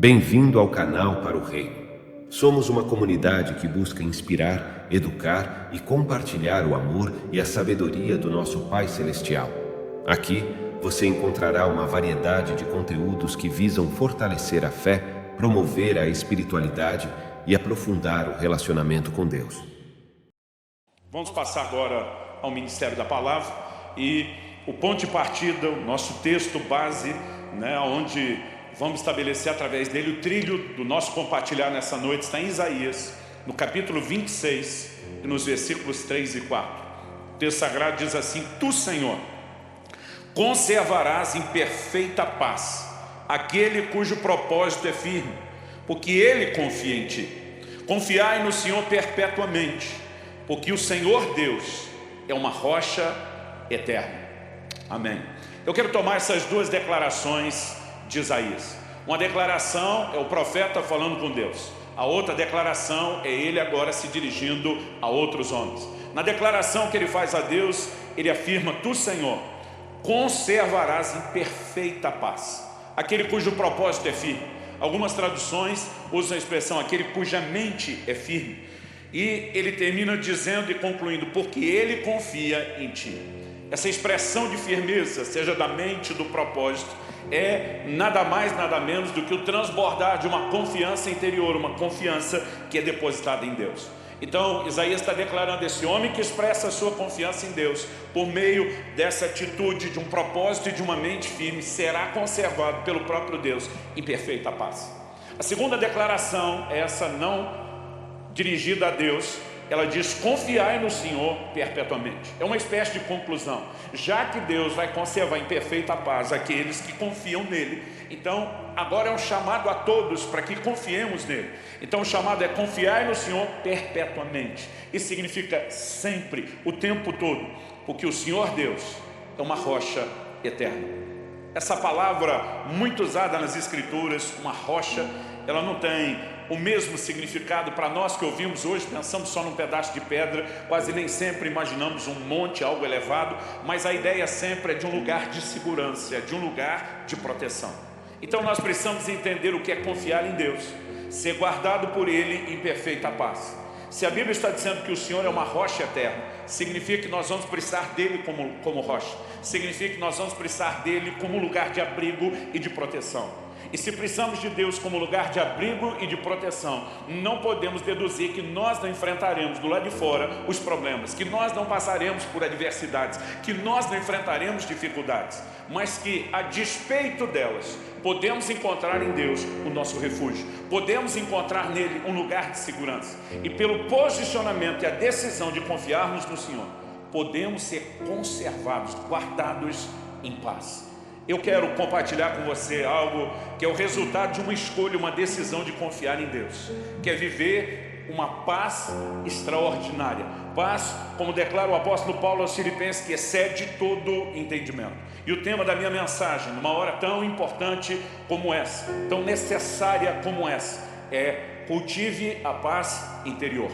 Bem-vindo ao canal para o Reino. Somos uma comunidade que busca inspirar, educar e compartilhar o amor e a sabedoria do nosso Pai Celestial. Aqui você encontrará uma variedade de conteúdos que visam fortalecer a fé, promover a espiritualidade e aprofundar o relacionamento com Deus. Vamos passar agora ao Ministério da Palavra e o ponto de partida, o nosso texto base, onde vamos estabelecer através dele o trilho do nosso compartilhar nessa noite, está em Isaías, no capítulo 26, e nos versículos 3 e 4. O texto sagrado diz assim: Tu, Senhor, conservarás em perfeita paz aquele cujo propósito é firme, porque ele confia em ti. Confiai no Senhor perpetuamente, porque o Senhor Deus é uma rocha eterna. Amém. Eu quero tomar essas duas declarações de Isaías. Uma declaração é o profeta falando com Deus. A outra declaração é ele agora se dirigindo a outros homens. Na declaração que ele faz a Deus, ele afirma: Tu, Senhor, conservarás em perfeita paz aquele cujo propósito é firme. Algumas traduções usam a expressão aquele cuja mente é firme. E ele termina dizendo e concluindo: porque ele confia em ti. Essa expressão de firmeza, seja da mente, do propósito, é nada mais, nada menos do que o transbordar de uma confiança interior, uma confiança que é depositada em Deus. Então, Isaías está declarando esse homem que expressa a sua confiança em Deus, por meio dessa atitude de um propósito e de uma mente firme, será conservado pelo próprio Deus em perfeita paz. A segunda declaração, essa não dirigida a Deus, ela diz: confiai no Senhor perpetuamente. É uma espécie de conclusão. Já que Deus vai conservar em perfeita paz aqueles que confiam nele, então agora é um chamado a todos para que confiemos nele. Então o chamado é: confiai no Senhor perpetuamente. Isso significa sempre, o tempo todo, porque o Senhor Deus é uma rocha eterna. Essa palavra muito usada nas Escrituras, uma rocha, ela não tem o mesmo significado para nós que ouvimos hoje. Pensamos só num pedaço de pedra, quase nem sempre imaginamos um monte, algo elevado, mas a ideia sempre é de um lugar de segurança, é de um lugar de proteção. Então nós precisamos entender o que é confiar em Deus, ser guardado por Ele em perfeita paz. Se a Bíblia está dizendo que o Senhor é uma rocha eterna, significa que nós vamos precisar dele como rocha, significa que nós vamos precisar dele como lugar de abrigo e de proteção. E se precisamos de Deus como lugar de abrigo e de proteção, não podemos deduzir que nós não enfrentaremos do lado de fora os problemas, que nós não passaremos por adversidades, que nós não enfrentaremos dificuldades, mas que, a despeito delas, podemos encontrar em Deus o nosso refúgio, podemos encontrar nele um lugar de segurança. E pelo posicionamento e a decisão de confiarmos no Senhor, podemos ser conservados, guardados em paz. Eu quero compartilhar com você algo que é o resultado de uma escolha, uma decisão de confiar em Deus, que é viver uma paz extraordinária. Paz, como declara o apóstolo Paulo aos Filipenses, que excede todo entendimento. E o tema da minha mensagem, numa hora tão importante como essa, tão necessária como essa, é: cultive a paz interior.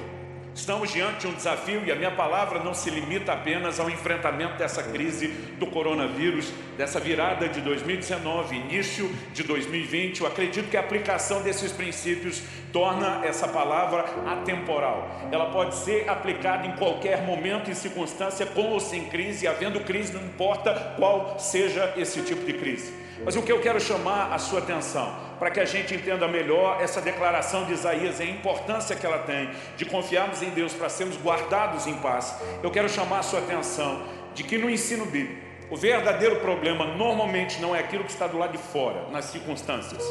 Estamos diante de um desafio e a minha palavra não se limita apenas ao enfrentamento dessa crise do coronavírus, dessa virada de 2019, início de 2020. Eu acredito que a aplicação desses princípios torna essa palavra atemporal. Ela pode ser aplicada em qualquer momento e circunstância, com ou sem crise, havendo crise, não importa qual seja esse tipo de crise. Mas o que eu quero chamar a sua atenção, para que a gente entenda melhor essa declaração de Isaías e a importância que ela tem de confiarmos em Deus para sermos guardados em paz, eu quero chamar a sua atenção de que no ensino bíblico, o verdadeiro problema normalmente não é aquilo que está do lado de fora, nas circunstâncias,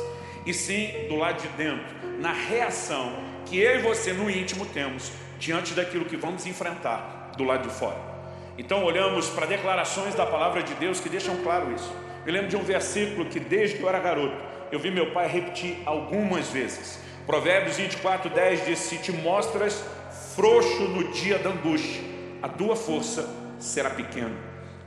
e sim do lado de dentro, na reação que eu e você no íntimo temos diante daquilo que vamos enfrentar do lado de fora. Então olhamos para declarações da palavra de Deus que deixam claro isso. Me lembro de um versículo que desde que eu era garoto eu vi meu pai repetir algumas vezes. Provérbios 24:10 diz: se te mostras frouxo no dia da angústia, a tua força será pequena.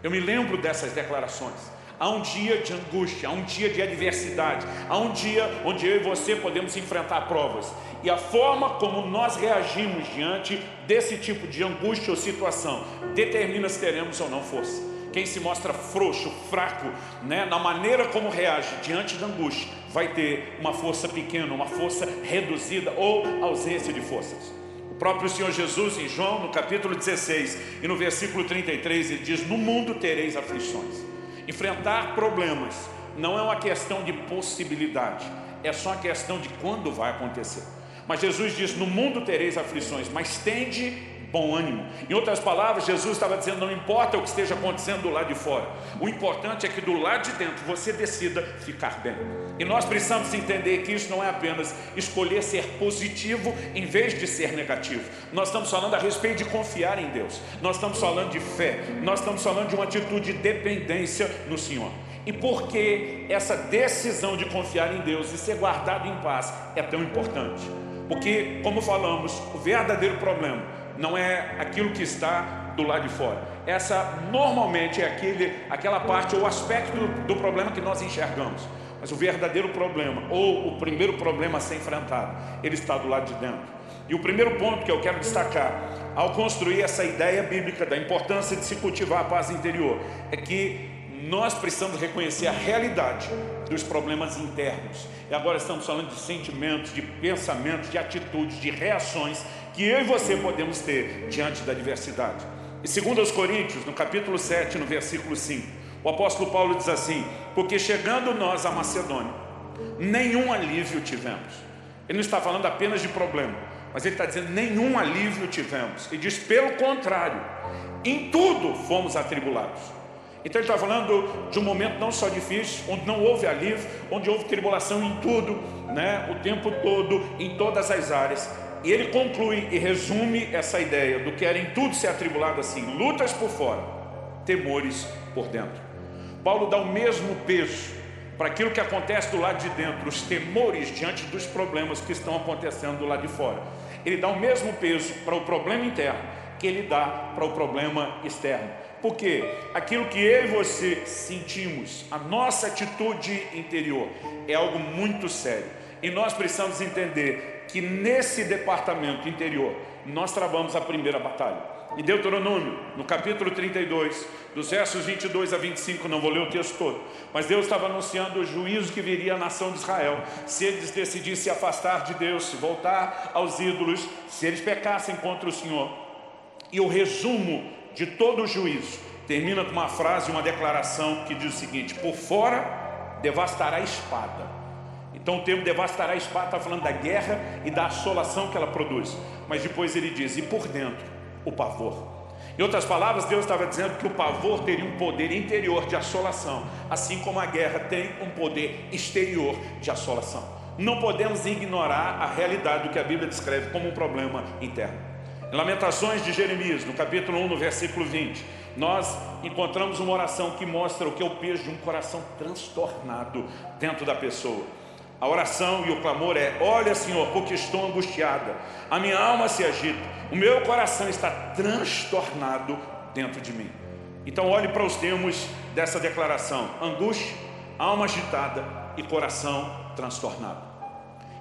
Eu me lembro dessas declarações. Há um dia de angústia, há um dia de adversidade, há um dia onde eu e você podemos enfrentar provas. E a forma como nós reagimos diante desse tipo de angústia ou situação determina se teremos ou não força. Quem se mostra frouxo, fraco, na maneira como reage diante da angústia, vai ter uma força pequena, uma força reduzida ou ausência de forças. O próprio Senhor Jesus, em João, no capítulo 16 e no versículo 33, ele diz: no mundo tereis aflições. Enfrentar problemas não é uma questão de possibilidade, é só uma questão de quando vai acontecer. Mas Jesus diz: no mundo tereis aflições, mas tende bom ânimo. Em outras palavras, Jesus estava dizendo: não importa o que esteja acontecendo do lado de fora, o importante é que do lado de dentro você decida ficar bem. E nós precisamos entender que isso não é apenas escolher ser positivo em vez de ser negativo. Nós estamos falando a respeito de confiar em Deus, nós estamos falando de fé, nós estamos falando de uma atitude de dependência no Senhor. E por que essa decisão de confiar em Deus e ser guardado em paz é tão importante? Porque, como falamos, o verdadeiro problema não é aquilo que está do lado de fora. Essa normalmente é aquela parte ou aspecto do problema que nós enxergamos. Mas o verdadeiro problema, ou o primeiro problema a ser enfrentado, ele está do lado de dentro. E o primeiro ponto que eu quero destacar, ao construir essa ideia bíblica da importância de se cultivar a paz interior, é que nós precisamos reconhecer a realidade dos problemas internos. E agora estamos falando de sentimentos, de pensamentos, de atitudes, de reações que eu e você podemos ter diante da adversidade. E segundo aos Coríntios, no capítulo 7, no versículo 5, o apóstolo Paulo diz assim: porque chegando nós à Macedônia, nenhum alívio tivemos. Ele não está falando apenas de problema, mas ele está dizendo: nenhum alívio tivemos. E diz: pelo contrário, em tudo fomos atribulados. Então ele está falando de um momento não só difícil, onde não houve alívio, onde houve tribulação em tudo, né? O tempo todo, em todas as áreas. E ele conclui e resume essa ideia do que era em tudo ser atribulado assim: lutas por fora, temores por dentro. Paulo dá o mesmo peso para aquilo que acontece do lado de dentro, os temores diante dos problemas que estão acontecendo do lado de fora. Ele dá o mesmo peso para o problema interno que ele dá para o problema externo. Porque aquilo que eu e você sentimos, a nossa atitude interior, é algo muito sério. E nós precisamos entender que nesse departamento interior, nós travamos a primeira batalha. Em Deuteronômio, no capítulo 32, dos versos 22 a 25, não vou ler o texto todo, mas Deus estava anunciando o juízo que viria à nação de Israel, se eles decidissem se afastar de Deus, se voltar aos ídolos, se eles pecassem contra o Senhor. E o resumo de todo o juízo termina com uma frase, uma declaração que diz o seguinte: por fora devastará a espada. Então o termo devastará a espada está falando da guerra e da assolação que ela produz. Mas depois ele diz: e por dentro, o pavor. Em outras palavras, Deus estava dizendo que o pavor teria um poder interior de assolação, assim como a guerra tem um poder exterior de assolação. Não podemos ignorar a realidade do que a Bíblia descreve como um problema interno. Em Lamentações de Jeremias, no capítulo 1, no versículo 20, nós encontramos uma oração que mostra o que é o peso de um coração transtornado dentro da pessoa. A oração e o clamor é: olha, Senhor, porque estou angustiada, a minha alma se agita, o meu coração está transtornado dentro de mim. Então olhe para os termos dessa declaração: angústia, alma agitada e coração transtornado.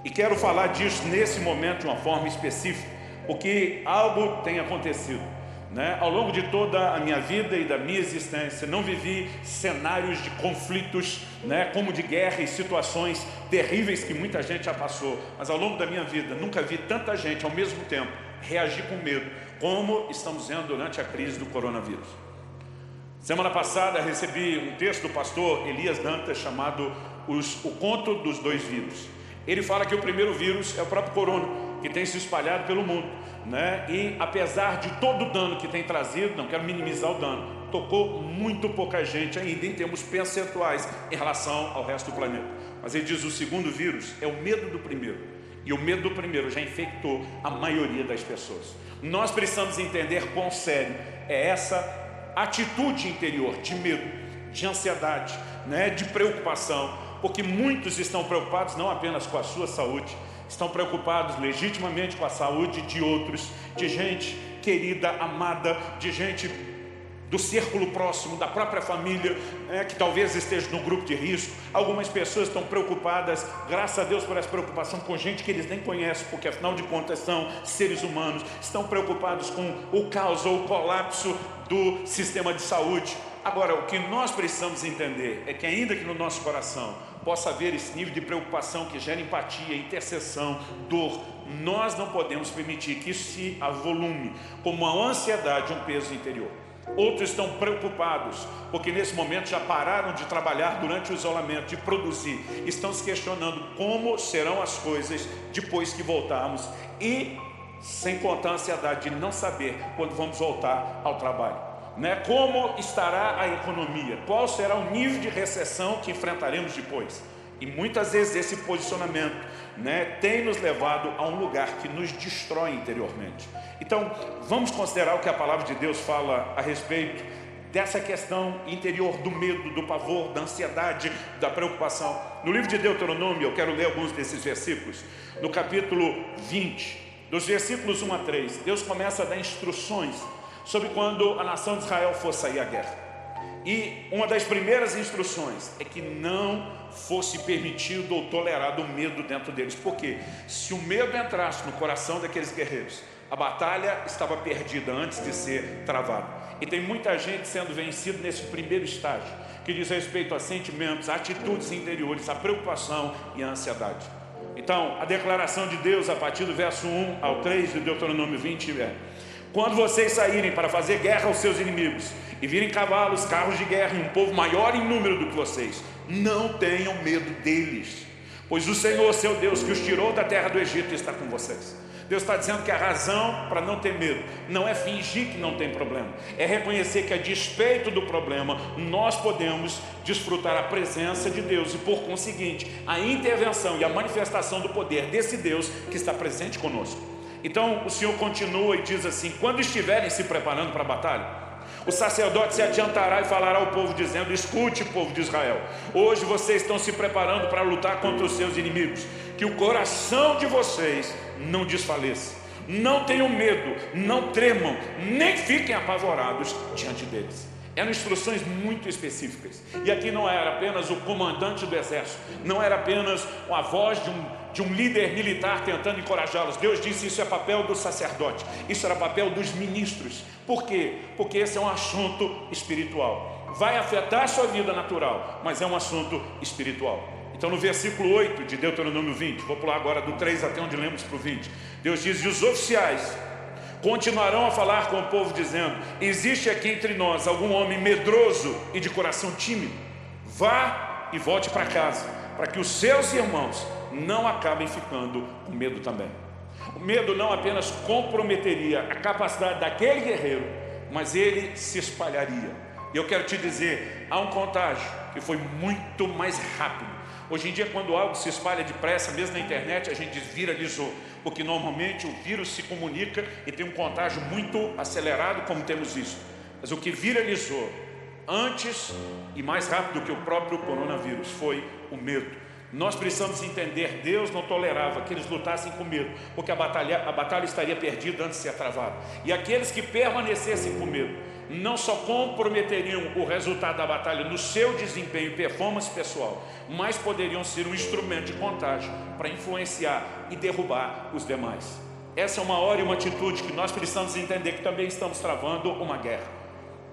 E quero falar disso nesse momento de uma forma específica, porque algo tem acontecido, né? Ao longo de toda a minha vida e da minha existência, não vivi cenários de conflitos, né, como de guerra e situações terríveis que muita gente já passou, mas ao longo da minha vida nunca vi tanta gente ao mesmo tempo reagir com medo como estamos vendo durante a crise do coronavírus. Semana passada recebi um texto do pastor Elias Dantas chamado O Conto dos Dois Vírus. Ele fala que o primeiro vírus é o próprio corona, que tem se espalhado pelo mundo, né? E apesar de todo o dano que tem trazido, não quero minimizar o dano, tocou muito pouca gente ainda em termos percentuais em relação ao resto do planeta. Mas ele diz: o segundo vírus é o medo do primeiro, e o medo do primeiro já infectou a maioria das pessoas. Nós precisamos entender quão sério é essa atitude interior de medo, de ansiedade, né? De preocupação, porque muitos estão preocupados não apenas com a sua saúde, estão preocupados legitimamente com a saúde de outros, de gente querida, amada, de gente do círculo próximo, da própria família, que talvez esteja no grupo de risco. Algumas pessoas estão preocupadas, graças a Deus por essa preocupação, com gente que eles nem conhecem, porque afinal de contas são seres humanos. Estão preocupados com o caos ou o colapso do sistema de saúde. Agora, o que nós precisamos entender é que ainda que no nosso coração possa haver esse nível de preocupação que gera empatia, intercessão, dor. Nós não podemos permitir que isso se avolume como uma ansiedade, um peso interior. Outros estão preocupados, porque nesse momento já pararam de trabalhar durante o isolamento, de produzir. Estão se questionando como serão as coisas depois que voltarmos. E sem contar a ansiedade de não saber quando vamos voltar ao trabalho. Como estará a economia? Qual será o nível de recessão que enfrentaremos depois? E muitas vezes esse posicionamento tem nos levado a um lugar que nos destrói interiormente. Então, vamos considerar o que a palavra de Deus fala a respeito dessa questão interior do medo, do pavor, da ansiedade, da preocupação. No livro de Deuteronômio, eu quero ler alguns desses versículos. No capítulo 20, dos versículos 1 a 3, Deus começa a dar instruções sobre quando a nação de Israel for sair à guerra. E uma das primeiras instruções é que não fosse permitido ou tolerado o medo dentro deles. Porque se o medo entrasse no coração daqueles guerreiros, a batalha estava perdida antes de ser travada. E tem muita gente sendo vencida nesse primeiro estágio, que diz respeito a sentimentos, a atitudes interiores, a preocupação e a ansiedade. Então, a declaração de Deus a partir do verso 1 ao 3 de Deuteronômio 20 é: quando vocês saírem para fazer guerra aos seus inimigos e virem cavalos, carros de guerra e um povo maior em número do que vocês, não tenham medo deles, pois o Senhor, seu Deus, que os tirou da terra do Egito, está com vocês. Deus está dizendo que a razão para não ter medo não é fingir que não tem problema, é reconhecer que a despeito do problema nós podemos desfrutar a presença de Deus e, por conseguinte, a intervenção e a manifestação do poder desse Deus que está presente conosco. Então o Senhor continua e diz assim: quando estiverem se preparando para a batalha, o sacerdote se adiantará e falará ao povo dizendo: escute, povo de Israel, hoje vocês estão se preparando para lutar contra os seus inimigos. Que o coração de vocês não desfaleça, não tenham medo, não tremam, nem fiquem apavorados diante deles. Eram instruções muito específicas. E aqui não era apenas o comandante do exército, não era apenas a voz de um líder militar tentando encorajá-los. Deus disse: isso é papel do sacerdote, isso era papel dos ministros. Por quê? Porque esse é um assunto espiritual. Vai afetar a sua vida natural, mas é um assunto espiritual. Então no versículo 8 de Deuteronômio 20, vou pular agora do 3 até onde lemos para o 20, Deus diz: e os oficiais continuarão a falar com o povo dizendo: existe aqui entre nós algum homem medroso e de coração tímido? Vá e volte para casa, para que os seus irmãos não acabem ficando com medo também. O medo não apenas comprometeria a capacidade daquele guerreiro, mas ele se espalharia. E eu quero te dizer, há um contágio que foi muito mais rápido. Hoje em dia, quando algo se espalha depressa, mesmo na internet, a gente diz viralizou, porque normalmente o vírus se comunica e tem um contágio muito acelerado, como temos visto. Mas o que viralizou antes e mais rápido do que o próprio coronavírus foi o medo. Nós precisamos entender: Deus não tolerava que eles lutassem com medo, porque a batalha estaria perdida antes de ser travada. E aqueles que permanecessem com medo não só comprometeriam o resultado da batalha no seu desempenho e performance pessoal, mas poderiam ser um instrumento de contágio para influenciar e derrubar os demais. Essa é uma hora e uma atitude que nós precisamos entender, que também estamos travando uma guerra.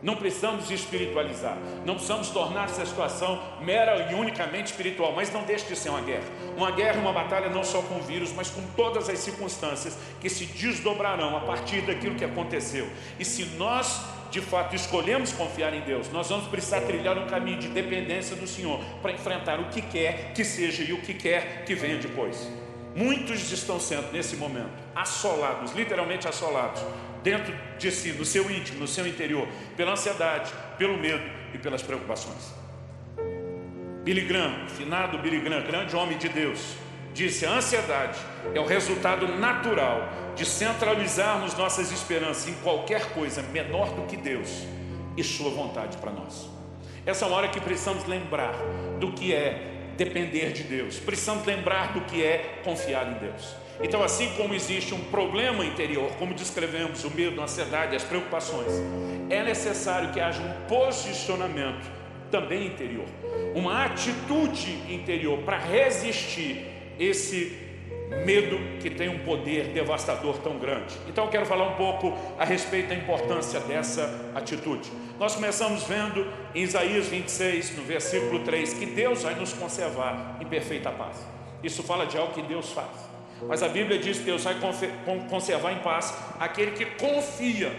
Não precisamos espiritualizar, não precisamos tornar essa situação mera e unicamente espiritual, mas não deixe de ser uma guerra. Uma guerra é uma batalha não só com o vírus, mas com todas as circunstâncias que se desdobrarão a partir daquilo que aconteceu. E se nós de fato escolhemos confiar em Deus, nós vamos precisar trilhar um caminho de dependência do Senhor para enfrentar o que quer que seja e o que quer que venha depois. Muitos estão sendo nesse momento assolados, literalmente assolados, dentro de si, no seu íntimo, no seu interior, pela ansiedade, pelo medo e pelas preocupações. Billy Graham, finado Billy Graham, grande homem de Deus, disse: a ansiedade é o resultado natural de centralizarmos nossas esperanças em qualquer coisa menor do que Deus e sua vontade para nós. Essa é uma hora que precisamos lembrar do que é depender de Deus, precisamos lembrar do que é confiar em Deus. Então, assim como existe um problema interior, como descrevemos, o medo, a ansiedade, as preocupações, é necessário que haja um posicionamento também interior, uma atitude interior para resistir esse medo que tem um poder devastador tão grande. Então eu quero falar um pouco a respeito da importância dessa atitude. Nós começamos vendo em Isaías 26, no versículo 3, que Deus vai nos conservar em perfeita paz. Isso fala de algo que Deus faz. Mas a Bíblia diz que Deus vai conservar em paz aquele que confia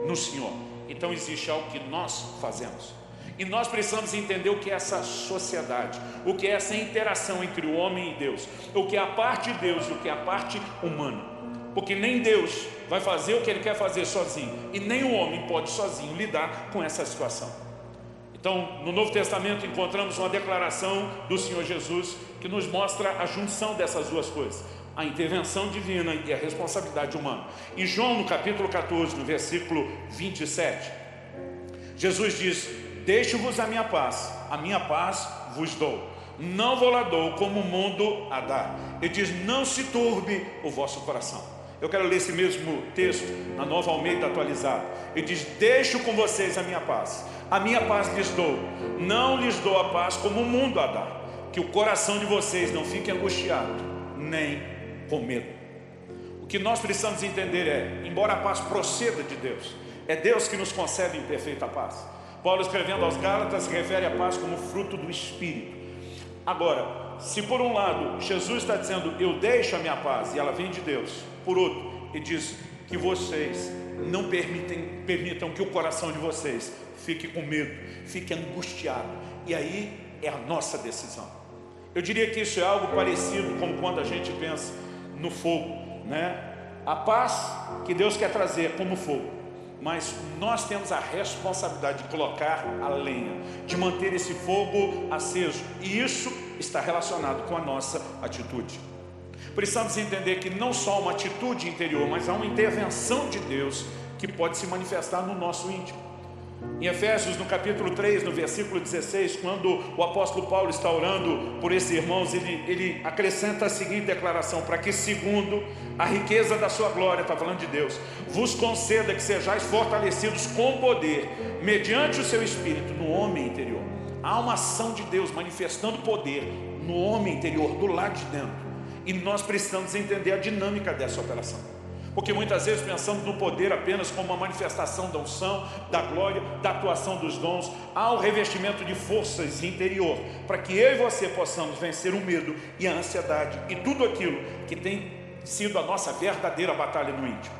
no Senhor. Então existe algo que nós fazemos. E nós precisamos entender o que é essa sociedade, o que é essa interação entre o homem e Deus, o que é a parte de Deus e o que é a parte humana. Porque nem Deus vai fazer o que Ele quer fazer sozinho, e nem o homem pode sozinho lidar com essa situação. Então, no Novo Testamento encontramos uma declaração do Senhor Jesus que nos mostra a junção dessas duas coisas, a intervenção divina e a responsabilidade humana. Em João, no capítulo 14, no versículo 27, Jesus diz: deixo-vos a minha paz vos dou. Não vou lá dou como o mundo a dá. Ele diz: não se turbe o vosso coração. Eu quero ler esse mesmo texto na Nova Almeida atualizada. Ele diz: deixo com vocês a minha paz lhes dou. Não lhes dou a paz como o mundo a dá. Que o coração de vocês não fique angustiado, nem com medo. O que nós precisamos entender é, embora a paz proceda de Deus, é Deus que nos concede em perfeita paz. Paulo, escrevendo aos Gálatas, refere a paz como fruto do Espírito. Agora, se por um lado Jesus está dizendo: eu deixo a minha paz, e ela vem de Deus, por outro, ele diz que vocês não permitam que o coração de vocês fique com medo, fique angustiado. E aí é a nossa decisão. Eu diria que isso é algo parecido com quando a gente pensa no fogo, né? A paz que Deus quer trazer é como fogo, mas nós temos a responsabilidade de colocar a lenha, de manter esse fogo aceso, e isso está relacionado com a nossa atitude. Precisamos entender que não só uma atitude interior, mas há uma intervenção de Deus que pode se manifestar no nosso íntimo. Em Efésios, no capítulo 3, no versículo 16, quando o apóstolo Paulo está orando por esses irmãos, ele acrescenta a seguinte declaração: para que segundo a riqueza da sua glória, está falando de Deus, vos conceda que sejais fortalecidos com poder, mediante o seu Espírito, no homem interior. Há uma ação de Deus manifestando poder no homem interior, do lado de dentro, e nós precisamos entender a dinâmica dessa operação. Porque muitas vezes pensamos no poder apenas como uma manifestação da unção, da glória, da atuação dos dons. Há o revestimento de forças interior, para que eu e você possamos vencer o medo e a ansiedade e tudo aquilo que tem sido a nossa verdadeira batalha no íntimo.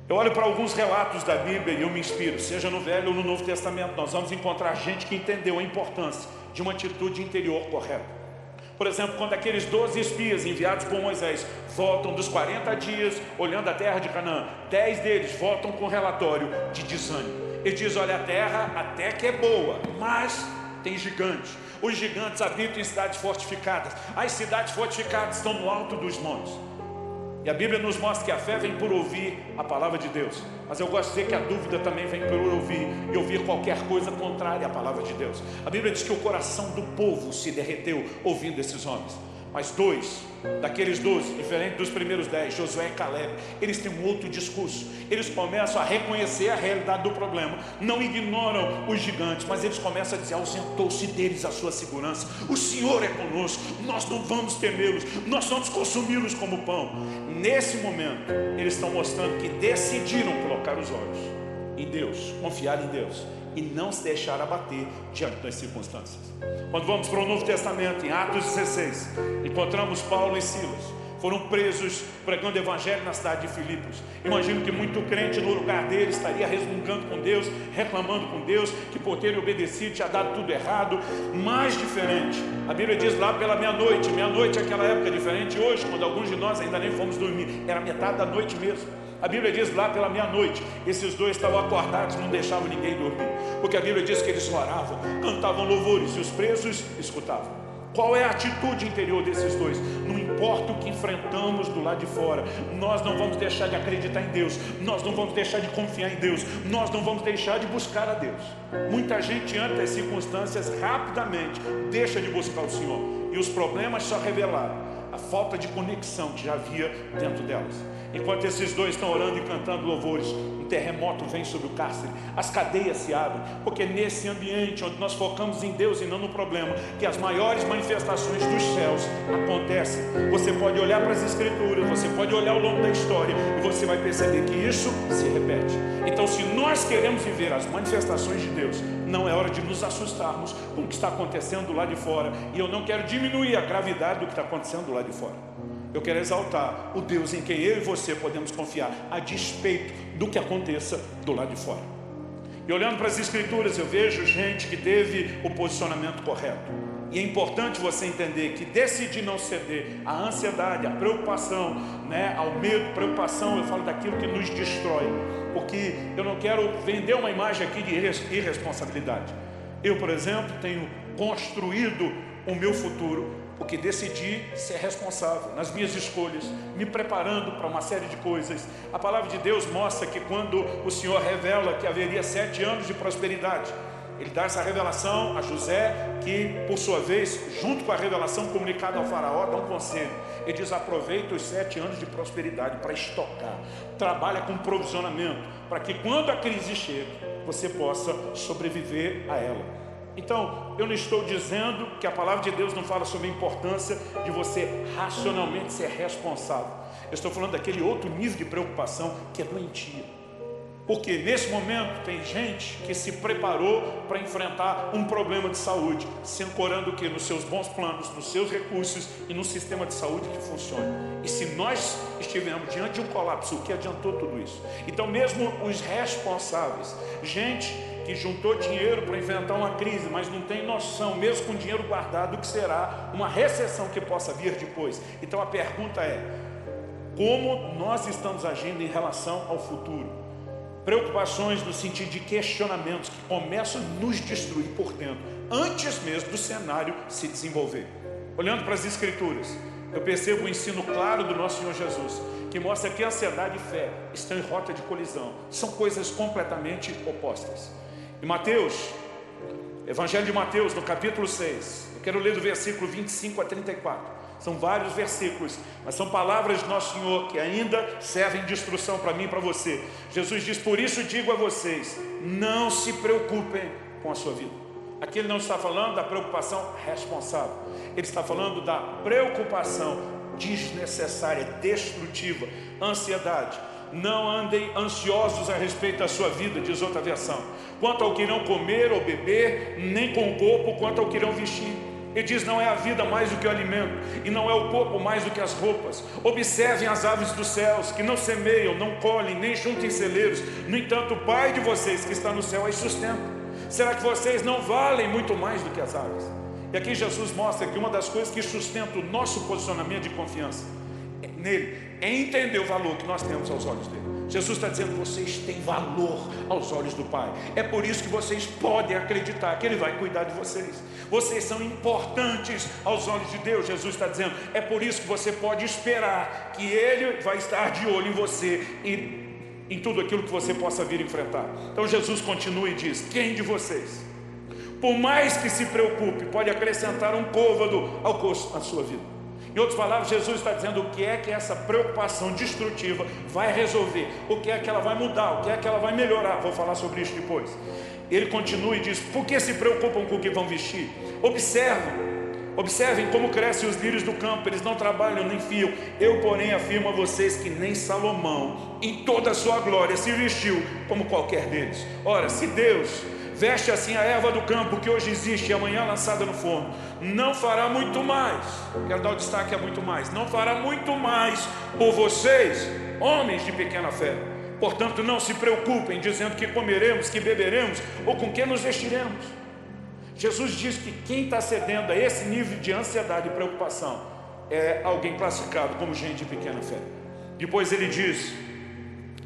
Eu olho para alguns relatos da Bíblia e eu me inspiro, seja no Velho ou no Novo Testamento. Nós vamos encontrar gente que entendeu a importância de uma atitude interior correta. Por exemplo, quando aqueles 12 espias enviados por Moisés voltam dos 40 dias olhando a terra de Canaã, 10 deles voltam com relatório de desânimo. Ele diz: olha, a terra até que é boa, mas tem gigantes. Os gigantes habitam em cidades fortificadas. As cidades fortificadas estão no alto dos montes. E a Bíblia nos mostra que a fé vem por ouvir a palavra de Deus. Mas eu gosto de dizer que a dúvida também vem por ouvir, e ouvir qualquer coisa contrária à palavra de Deus. A Bíblia diz que o coração do povo se derreteu ouvindo esses homens. Mas dois daqueles 12, diferente dos primeiros 10, Josué e Caleb, eles têm um outro discurso. Eles começam a reconhecer a realidade do problema, não ignoram os gigantes, mas eles começam a dizer: ausentou-se deles a sua segurança, o Senhor é conosco, nós não vamos temê-los, nós vamos consumi-los como pão. Nesse momento, eles estão mostrando que decidiram colocar os olhos em Deus, confiar em Deus e não se deixar abater diante das circunstâncias. Quando vamos para o Novo Testamento, em Atos 16, encontramos Paulo e Silas. Foram presos pregando o evangelho na cidade de Filipos. Imagino que muito crente no lugar dele estaria resmungando com Deus, reclamando com Deus, que por ter obedecido tinha dado tudo errado. Mais diferente, a Bíblia diz lá pela meia-noite. Meia-noite naquela época é diferente hoje, quando alguns de nós ainda nem fomos dormir. Era metade da noite mesmo. A Bíblia diz lá pela meia-noite, esses dois estavam acordados, não deixavam ninguém dormir. Porque a Bíblia diz que eles oravam, cantavam louvores e os presos escutavam. Qual é a atitude interior desses dois? Não importa o que enfrentamos do lado de fora, nós não vamos deixar de acreditar em Deus, nós não vamos deixar de confiar em Deus, nós não vamos deixar de buscar a Deus. Muita gente, ante das circunstâncias, rapidamente deixa de buscar o Senhor, e os problemas só revelaram a falta de conexão que já havia dentro delas. Enquanto esses dois estão orando e cantando louvores, um terremoto vem sobre o cárcere, as cadeias se abrem, porque é nesse ambiente onde nós focamos em Deus e não no problema, que as maiores manifestações dos céus acontecem. Você pode olhar para as Escrituras, você pode olhar ao longo da história e você vai perceber que isso se repete. Então, se nós queremos viver as manifestações de Deus, não é hora de nos assustarmos com o que está acontecendo lá de fora. E eu não quero diminuir a gravidade do que está acontecendo lá de fora. Eu quero exaltar o Deus em quem eu e você podemos confiar, a despeito do que aconteça do lado de fora. E olhando para as Escrituras, eu vejo gente que teve o posicionamento correto. E é importante você entender que decidir não ceder à ansiedade, à preocupação, ao medo, preocupação, eu falo daquilo que nos destrói. Porque eu não quero vender uma imagem aqui de irresponsabilidade. Eu, por exemplo, tenho construído o meu futuro porque decidi ser responsável nas minhas escolhas, me preparando para uma série de coisas. A palavra de Deus mostra que quando o Senhor revela que haveria 7 anos de prosperidade, Ele dá essa revelação a José, que por sua vez, junto com a revelação comunicada ao faraó, dá um conselho. Ele diz: aproveita os 7 anos de prosperidade para estocar, trabalha com provisionamento, para que quando a crise chegue, você possa sobreviver a ela. Então, eu não estou dizendo que a palavra de Deus não fala sobre a importância de você racionalmente ser responsável. Eu estou falando daquele outro nível de preocupação que é doentia. Porque nesse momento tem gente que se preparou para enfrentar um problema de saúde, se ancorando o quê? Nos seus bons planos, nos seus recursos e num sistema de saúde que funcione. E se nós estivermos diante de um colapso, o que adiantou tudo isso? Então mesmo os responsáveis, gente que juntou dinheiro para enfrentar uma crise, mas não tem noção, mesmo com dinheiro guardado, do que será uma recessão que possa vir depois. Então a pergunta é: como nós estamos agindo em relação ao futuro? Preocupações no sentido de questionamentos que começam a nos destruir por dentro, antes mesmo do cenário se desenvolver. Olhando para as Escrituras, eu percebo o ensino claro do nosso Senhor Jesus, que mostra que ansiedade e fé estão em rota de colisão, são coisas completamente opostas. Em Mateus, Evangelho de Mateus, no capítulo 6, eu quero ler do versículo 25 a 34. São vários versículos, mas são palavras de nosso Senhor que ainda servem de instrução para mim e para você. Jesus diz: por isso digo a vocês, não se preocupem com a sua vida. Aqui ele não está falando da preocupação responsável, ele está falando da preocupação desnecessária, destrutiva, ansiedade. Não andem ansiosos a respeito da sua vida, diz outra versão, quanto ao que irão comer ou beber, nem com o corpo quanto ao que irão vestir. Ele diz: não é a vida mais do que o alimento, e não é o corpo mais do que as roupas. Observem as aves dos céus, que não semeiam, não colhem, nem juntam em celeiros. No entanto, o Pai de vocês que está no céu as sustenta. Será que vocês não valem muito mais do que as aves? E aqui Jesus mostra que uma das coisas que sustenta o nosso posicionamento de confiança nele é entender o valor que nós temos aos olhos dele. Jesus está dizendo: vocês têm valor aos olhos do Pai. É por isso que vocês podem acreditar que Ele vai cuidar de vocês. Vocês são importantes aos olhos de Deus. Jesus está dizendo: é por isso que você pode esperar que Ele vai estar de olho em você e em tudo aquilo que você possa vir enfrentar. Então Jesus continua e diz: quem de vocês, por mais que se preocupe, pode acrescentar um côvado ao curso da sua vida? Em outras palavras, Jesus está dizendo o que é que essa preocupação destrutiva vai resolver, o que é que ela vai mudar, o que é que ela vai melhorar. Vou falar sobre isso depois. Ele continua e diz: por que se preocupam com o que vão vestir? Observem como crescem os lírios do campo, eles não trabalham nem fiam. Eu, porém, afirmo a vocês que nem Salomão, em toda a sua glória, se vestiu como qualquer deles. Ora, se Deus veste assim a erva do campo que hoje existe e amanhã lançada no forno, não fará muito mais, quero dar o destaque a muito mais, não fará muito mais por vocês, homens de pequena fé. Portanto, não se preocupem dizendo que comeremos, que beberemos ou com que nos vestiremos. Jesus diz que quem está cedendo a esse nível de ansiedade e preocupação é alguém classificado como gente de pequena fé. Depois ele diz: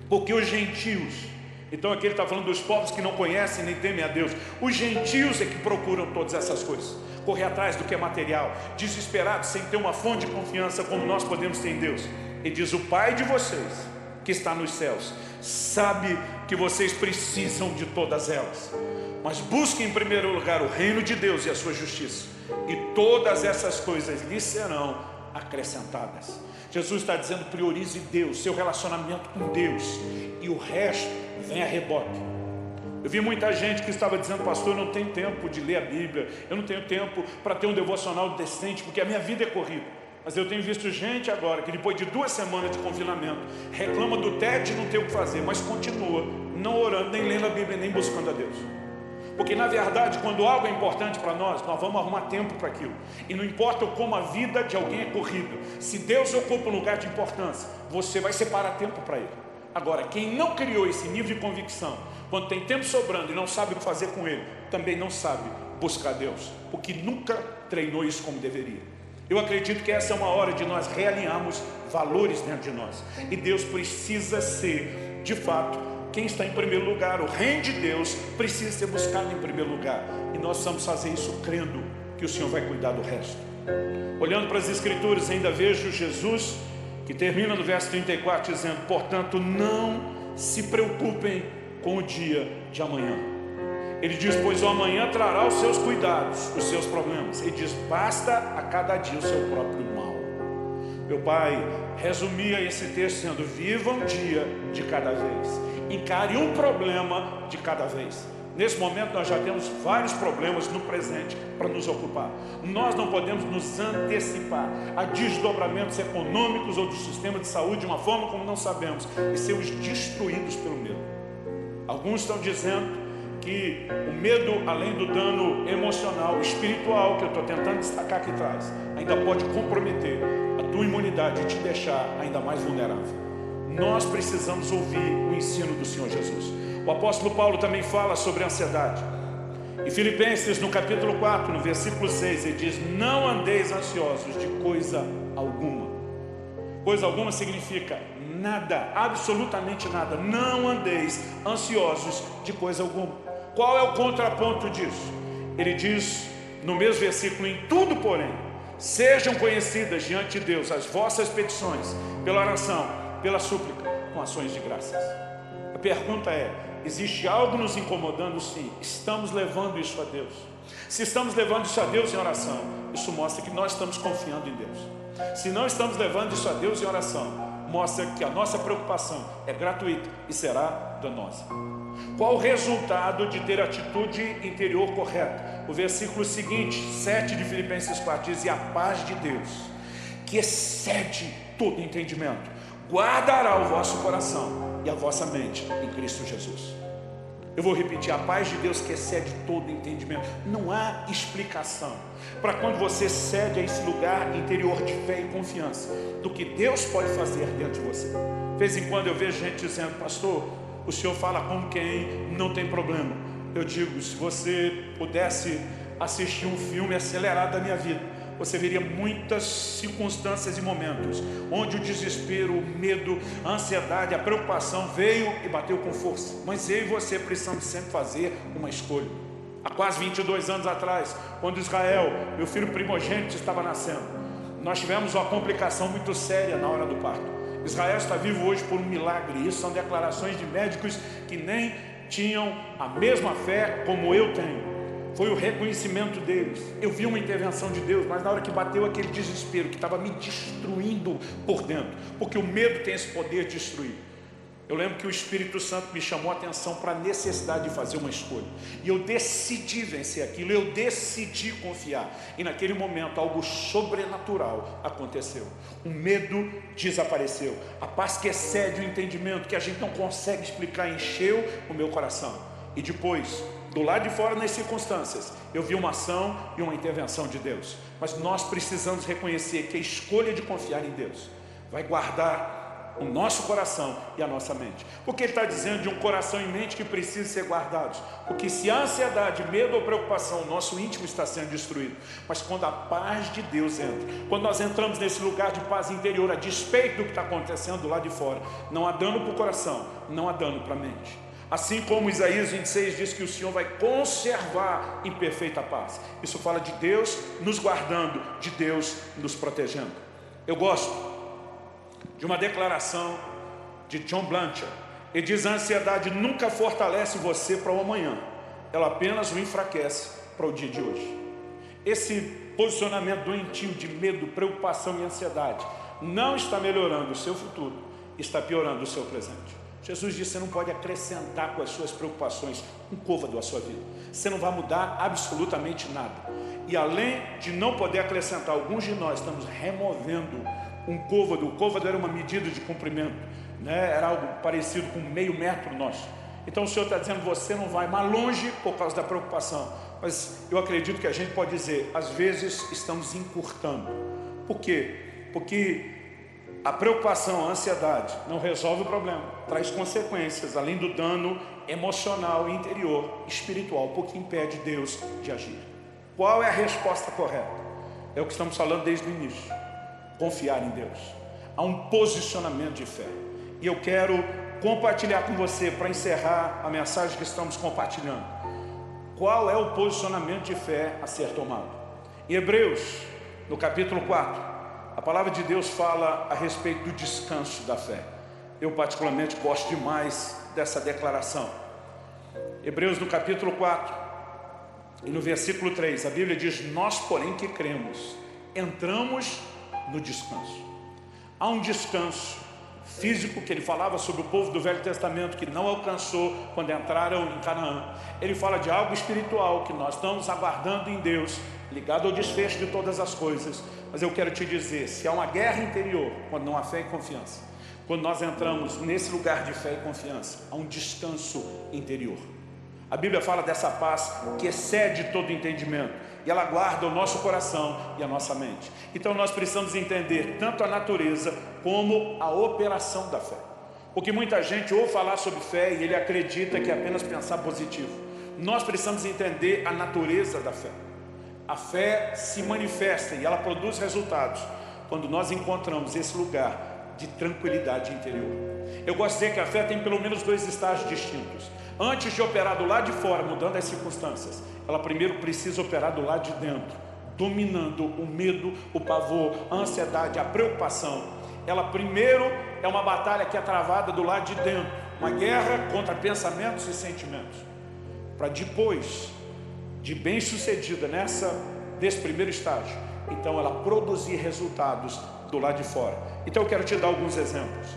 porque os gentios, então aqui ele está falando dos povos que não conhecem nem temem a Deus. Os gentios é que procuram todas essas coisas, correr atrás do que é material, desesperados, sem ter uma fonte de confiança como nós podemos ter em Deus. Ele diz: o Pai de vocês que está nos céus sabe que vocês precisam de todas elas, mas busquem em primeiro lugar o reino de Deus e a sua justiça, e todas essas coisas lhes serão acrescentadas. Jesus está dizendo: priorize Deus, seu relacionamento com Deus, e o resto vem a reboque. Eu vi muita gente que estava dizendo: pastor, eu não tenho tempo de ler a Bíblia, eu não tenho tempo para ter um devocional decente, porque a minha vida é corrida. Mas eu tenho visto gente agora que depois de 2 semanas de confinamento reclama do tédio de não ter o que fazer, mas continua não orando, nem lendo a Bíblia, nem buscando a Deus. Porque na verdade, quando algo é importante para nós vamos arrumar tempo para aquilo. E não importa como a vida de alguém é corrida, se Deus ocupa um lugar de importância, você vai separar tempo para Ele. Agora, quem não criou esse nível de convicção, quando tem tempo sobrando e não sabe o que fazer com ele, também não sabe buscar Deus, porque nunca treinou isso como deveria. Eu acredito que essa é uma hora de nós realinharmos valores dentro de nós. E Deus precisa ser, de fato, quem está em primeiro lugar. O reino de Deus precisa ser buscado em primeiro lugar. E nós precisamos fazer isso crendo que o Senhor vai cuidar do resto. Olhando para as Escrituras, ainda vejo Jesus, que termina no verso 34, dizendo: portanto, não se preocupem com o dia de amanhã. Ele diz: pois o amanhã trará os seus cuidados, os seus problemas. Ele diz: basta a cada dia o seu próprio mal. Meu pai resumia esse texto dizendo: viva um dia de cada vez, encare um problema de cada vez. Nesse momento nós já temos vários problemas no presente para nos ocupar. Nós não podemos nos antecipar a desdobramentos econômicos ou do sistema de saúde de uma forma como não sabemos, e sermos destruídos pelo medo. Alguns estão dizendo que o medo, além do dano emocional, espiritual, que eu estou tentando destacar aqui atrás, ainda pode comprometer a tua imunidade e te deixar ainda mais vulnerável. Nós precisamos ouvir o ensino do Senhor Jesus. O apóstolo Paulo também fala sobre a ansiedade. Em Filipenses, no capítulo 4, no versículo 6, ele diz: não andeis ansiosos de coisa alguma. Coisa alguma significa nada, absolutamente nada. Não andeis ansiosos de coisa alguma. Qual é o contraponto disso? Ele diz no mesmo versículo: em tudo, porém, sejam conhecidas diante de Deus as vossas petições, pela oração, pela súplica, com ações de graças. A pergunta é: existe algo nos incomodando? Sim. Estamos levando isso a Deus? Se estamos levando isso a Deus em oração, isso mostra que nós estamos confiando em Deus. Se não estamos levando isso a Deus em oração, mostra que a nossa preocupação é gratuita e será danosa. Qual o resultado de ter a atitude interior correta? O versículo seguinte, 7 de Filipenses 4, diz: e a paz de Deus, que excede todo entendimento, guardará o vosso coração e a vossa mente em Cristo Jesus. Eu vou repetir: a paz de Deus que excede todo entendimento. Não há explicação para quando você cede a esse lugar interior de fé e confiança do que Deus pode fazer dentro de você. De vez em quando eu vejo gente dizendo: pastor, o senhor fala como quem não tem problema. Eu digo: se você pudesse assistir um filme acelerado da minha vida, você veria muitas circunstâncias e momentos onde o desespero, o medo, a ansiedade, a preocupação veio e bateu com força. Mas eu e você precisamos sempre fazer uma escolha. Há quase 22 anos atrás, quando Israel, meu filho primogênito, estava nascendo, nós tivemos uma complicação muito séria na hora do parto. Israel está vivo hoje por um milagre. Isso são declarações de médicos que nem tinham a mesma fé como eu tenho. Foi o reconhecimento deles. Eu vi uma intervenção de Deus, mas na hora que bateu aquele desespero que estava me destruindo por dentro, porque o medo tem esse poder de destruir. Eu lembro que o Espírito Santo me chamou a atenção para a necessidade de fazer uma escolha. E eu decidi vencer aquilo, eu decidi confiar. E naquele momento algo sobrenatural aconteceu. O medo desapareceu. A paz que excede o entendimento, que a gente não consegue explicar, encheu o meu coração. E depois, do lado de fora, nas circunstâncias, eu vi uma ação e uma intervenção de Deus. Mas nós precisamos reconhecer que a escolha de confiar em Deus vai guardar o nosso coração e a nossa mente. Porque ele está dizendo de um coração e mente que precisam ser guardados. Porque se a ansiedade, medo ou preocupação, o nosso íntimo está sendo destruído. Mas quando a paz de Deus entra, quando nós entramos nesse lugar de paz interior, a despeito do que está acontecendo lá de fora, não há dano para o coração, não há dano para a mente. Assim como Isaías 26 diz que o Senhor vai conservar em perfeita paz. Isso fala de Deus nos guardando, de Deus nos protegendo. Eu gosto de uma declaração de John Blanchard. Ele diz: a ansiedade nunca fortalece você para o amanhã, ela apenas o enfraquece para o dia de hoje. esse posicionamento doentio de medo, preocupação e ansiedade não está melhorando o seu futuro, está piorando o seu presente. Jesus disse: você não pode acrescentar com as suas preocupações um côvado à sua vida. Você não vai mudar absolutamente nada. E além de não poder acrescentar, alguns de nós estamos removendo um côvado. O côvado era uma medida de comprimento, né? Era algo parecido com meio metro nosso. Então o Senhor está dizendo: você não vai mais longe por causa da preocupação. Mas eu acredito que a gente pode dizer, às vezes estamos encurtando. Por quê? Porque a preocupação, a ansiedade não resolve o problema, traz consequências, além do dano emocional, interior, espiritual, porque impede Deus de agir. Qual é a resposta correta? É o que estamos falando desde o início: confiar em Deus. Há um posicionamento de fé. E eu quero compartilhar com você, para encerrar a mensagem que estamos compartilhando, qual é o posicionamento de fé a ser tomado. Em Hebreus, no capítulo 4, a palavra de Deus fala a respeito do descanso da fé. Eu particularmente gosto demais dessa declaração. Hebreus no capítulo 4 e no versículo 3, a Bíblia diz: nós porém que cremos, entramos no descanso. Há um descanso físico que ele falava sobre o povo do Velho Testamento que não alcançou quando entraram em Canaã. Ele fala de algo espiritual que nós estamos aguardando em Deus, ligado ao desfecho de todas as coisas. Mas eu quero te dizer, se há uma guerra interior, quando não há fé e confiança, quando nós entramos nesse lugar de fé e confiança, há um descanso interior. A Bíblia fala dessa paz que excede todo entendimento, e ela guarda o nosso coração e a nossa mente. Então nós precisamos entender tanto a natureza como a operação da fé. Porque muita gente ouve falar sobre fé e ele acredita que é apenas pensar positivo. Nós precisamos entender a natureza da fé. A fé se manifesta e ela produz resultados quando nós encontramos esse lugar de tranquilidade interior. Eu gosto de dizer que a fé tem pelo menos 2 estágios distintos. Antes de operar do lado de fora, mudando as circunstâncias, ela primeiro precisa operar do lado de dentro, dominando o medo, o pavor, a ansiedade, a preocupação. Ela primeiro é uma batalha que é travada do lado de dentro, uma guerra contra pensamentos e sentimentos, para depois de bem sucedida desse primeiro estágio, então ela produzir resultados do lado de fora. Então eu quero te dar alguns exemplos.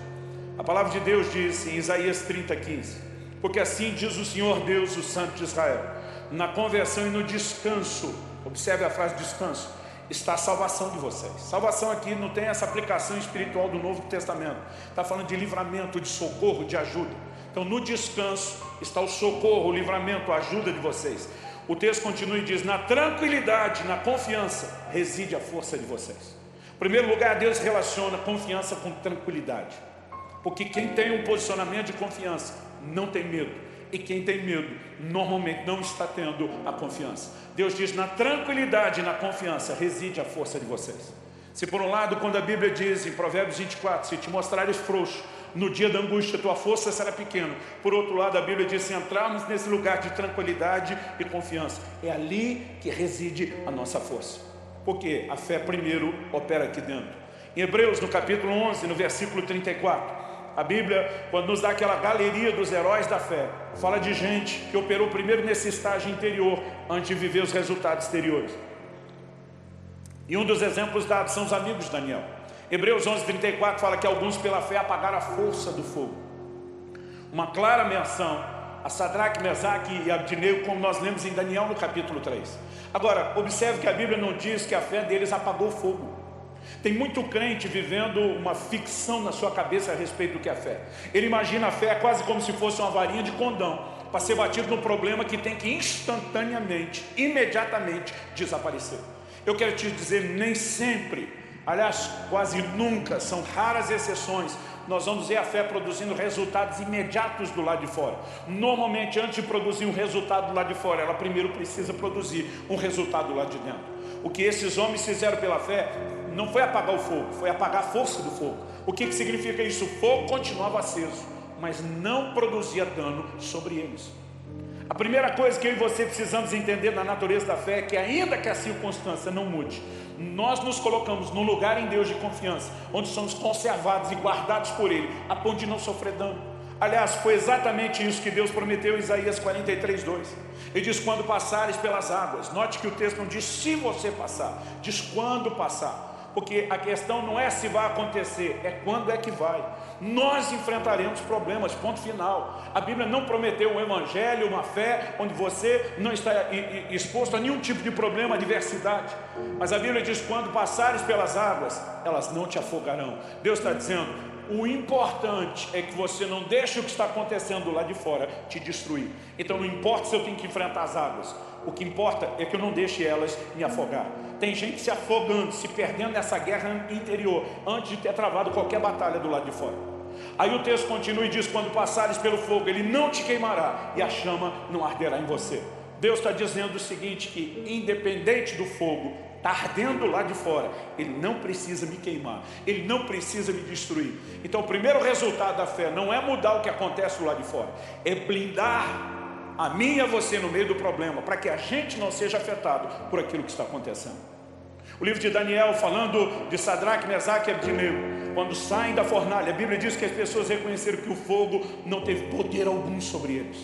A palavra de Deus diz em Isaías 30:15: porque assim diz o Senhor Deus, o Santo de Israel: na conversão e no descanso, observe a frase descanso, está a salvação de vocês. Salvação aqui não tem essa aplicação espiritual do Novo Testamento, está falando de livramento, de socorro, de ajuda. Então no descanso está o socorro, o livramento, a ajuda de vocês. O texto continua e diz: na tranquilidade, na confiança, reside a força de vocês. Em primeiro lugar, Deus relaciona confiança com tranquilidade, porque quem tem um posicionamento de confiança não tem medo, e quem tem medo normalmente não está tendo a confiança. Deus diz: na tranquilidade e na confiança reside a força de vocês. Se por um lado, quando a Bíblia diz em Provérbios 24, se te mostrares frouxo no dia da angústia, tua força será pequena. Por outro lado, a Bíblia diz: se entrarmos nesse lugar de tranquilidade e confiança, é ali que reside a nossa força. Porque a fé primeiro opera aqui dentro. Em Hebreus, no capítulo 11, no versículo 34, a Bíblia, quando nos dá aquela galeria dos heróis da fé, fala de gente que operou primeiro nesse estágio interior, antes de viver os resultados exteriores. E um dos exemplos dados são os amigos de Daniel. Hebreus 11:34 fala que alguns pela fé apagaram a força do fogo. Uma clara menção a Sadraque, Mesaque e Abdinego, como nós lemos em Daniel no capítulo 3. Agora, observe que a Bíblia não diz que a fé deles apagou o fogo. Tem muito crente vivendo uma ficção na sua cabeça a respeito do que é fé. Ele imagina a fé quase como se fosse uma varinha de condão para ser batido no problema que tem que instantaneamente, imediatamente desaparecer. Eu quero te dizer, nem sempre, aliás, quase nunca, são raras exceções, nós vamos ver a fé produzindo resultados imediatos do lado de fora. Normalmente, antes de produzir um resultado do lado de fora, ela primeiro precisa produzir um resultado do lado de dentro. O que esses homens fizeram pela fé não foi apagar o fogo, foi apagar a força do fogo. O que significa isso? O fogo continuava aceso, mas não produzia dano sobre eles. A primeira coisa que eu e você precisamos entender na natureza da fé é que, ainda que a circunstância não mude, nós nos colocamos num lugar em Deus de confiança, onde somos conservados e guardados por Ele, a ponto de não sofrer dano. Aliás, foi exatamente isso que Deus prometeu em Isaías 43:2. Ele diz: quando passares pelas águas. Note que o texto não diz se você passar, diz quando passar. Porque a questão não é se vai acontecer, é quando é que vai. Nós enfrentaremos problemas, ponto final. A Bíblia não prometeu um evangelho, uma fé, onde você não está exposto a nenhum tipo de problema, adversidade. Mas a Bíblia diz: quando passares pelas águas, elas não te afogarão. Deus está dizendo: o importante é que você não deixe o que está acontecendo lá de fora te destruir. Então não importa se eu tenho que enfrentar as águas, o que importa é que eu não deixe elas me afogar. Tem gente se afogando, se perdendo nessa guerra interior, antes de ter travado qualquer batalha do lado de fora. Aí o texto continua e diz: quando passares pelo fogo, ele não te queimará, e a chama não arderá em você. Deus está dizendo o seguinte, que independente do fogo está ardendo lá de fora, ele não precisa me queimar, ele não precisa me destruir. Então o primeiro resultado da fé não é mudar o que acontece lá de fora, é blindar a mim e a você no meio do problema, para que a gente não seja afetado por aquilo que está acontecendo. O livro de Daniel, falando de Sadraque, Mesaque e Abednego, quando saem da fornalha, a Bíblia diz que as pessoas reconheceram que o fogo não teve poder algum sobre eles.